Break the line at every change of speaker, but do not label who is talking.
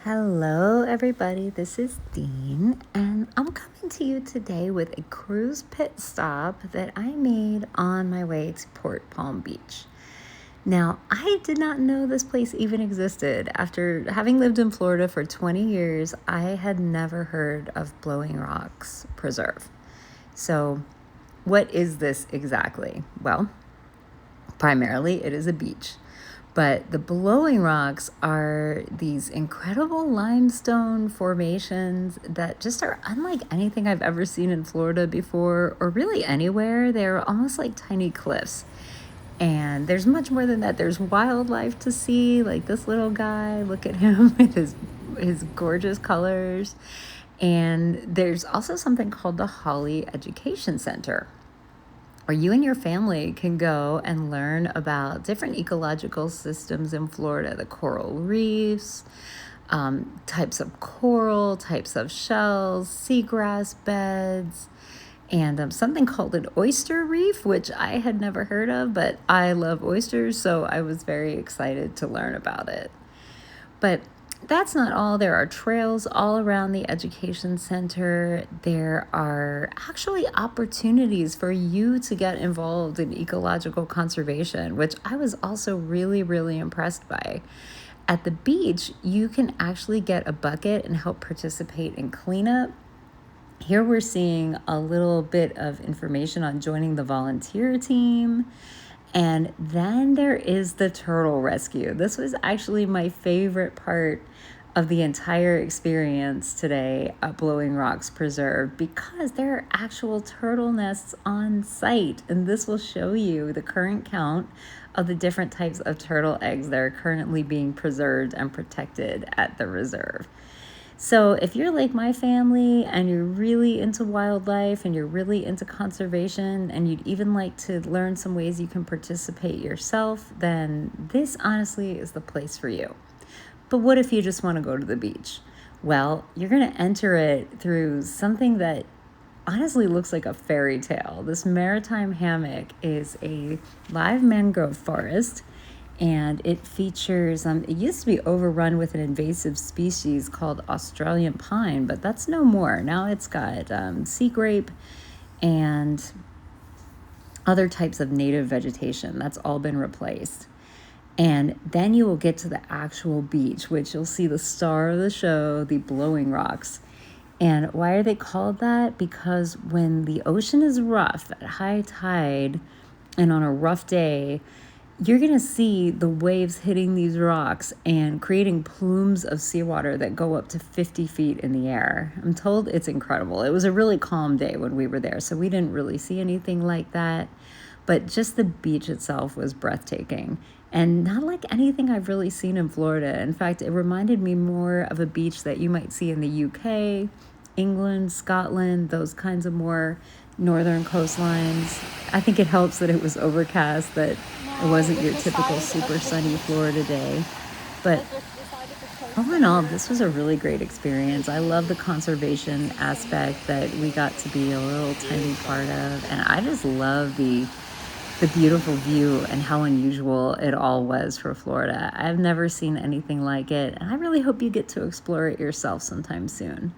Hello, everybody. This is Dean, and I'm coming to you today with a cruise pit stop that I made on my way to Port Palm Beach. Now, I did not know this place even existed. After having lived in Florida for 20 years, I had never heard of Blowing Rocks Preserve. So, what is this exactly? Well, primarily, it is a beach. But the Blowing Rocks are these incredible limestone formations that just are unlike anything I've ever seen in Florida before, or really anywhere. They're almost like tiny cliffs. And there's much more than that. There's wildlife to see, like this little guy. Look at him with his gorgeous colors. And there's also something called the Holly Education Center, where you and your family can go and learn about different ecological systems in Florida, the coral reefs, types of coral, types of shells, seagrass beds, and something called an oyster reef, which I had never heard of, but I love oysters, so I was very excited to learn about it. But that's not all. There are trails all around the education center. There are actually opportunities for you to get involved in ecological conservation, which I was also really, really impressed by. At the beach, you can actually get a bucket and help participate in cleanup. Here we're seeing a little bit of information on joining the volunteer team. And then there is the turtle rescue. This was actually my favorite part of the entire experience today at Blowing Rocks Preserve, because there are actual turtle nests on site. And this will show you the current count of the different types of turtle eggs that are currently being preserved and protected at the reserve. So if you're like my family and you're really into wildlife and you're really into conservation and you'd even like to learn some ways you can participate yourself, then this honestly is the place for you. But what if you just want to go to the beach? Well, you're going to enter it through something that honestly looks like a fairy tale. This maritime hammock is a live mangrove forest, and it features, it used to be overrun with an invasive species called Australian pine, but that's no more. Now it's got sea grape and other types of native vegetation. That's all been replaced. And then you will get to the actual beach, which you'll see the star of the show, the Blowing Rocks. And why are they called that? Because when the ocean is rough at high tide and on a rough day, you're going to see the waves hitting these rocks and creating plumes of seawater that go up to 50 feet in the air. I'm told it's incredible. It was a really calm day when we were there, so we didn't really see anything like that. But just the beach itself was breathtaking and not like anything I've really seen in Florida. In fact, it reminded me more of a beach that you might see in the UK, England, Scotland, those kinds of more northern coastlines. I think it helps that it was overcast, that it wasn't your typical super sunny Florida day. But all in all, this was a really great experience. I love the conservation aspect that we got to be a little tiny part of. And I just love the beautiful view and how unusual it all was for Florida. I've never seen anything like it, and I really hope you get to explore it yourself sometime soon.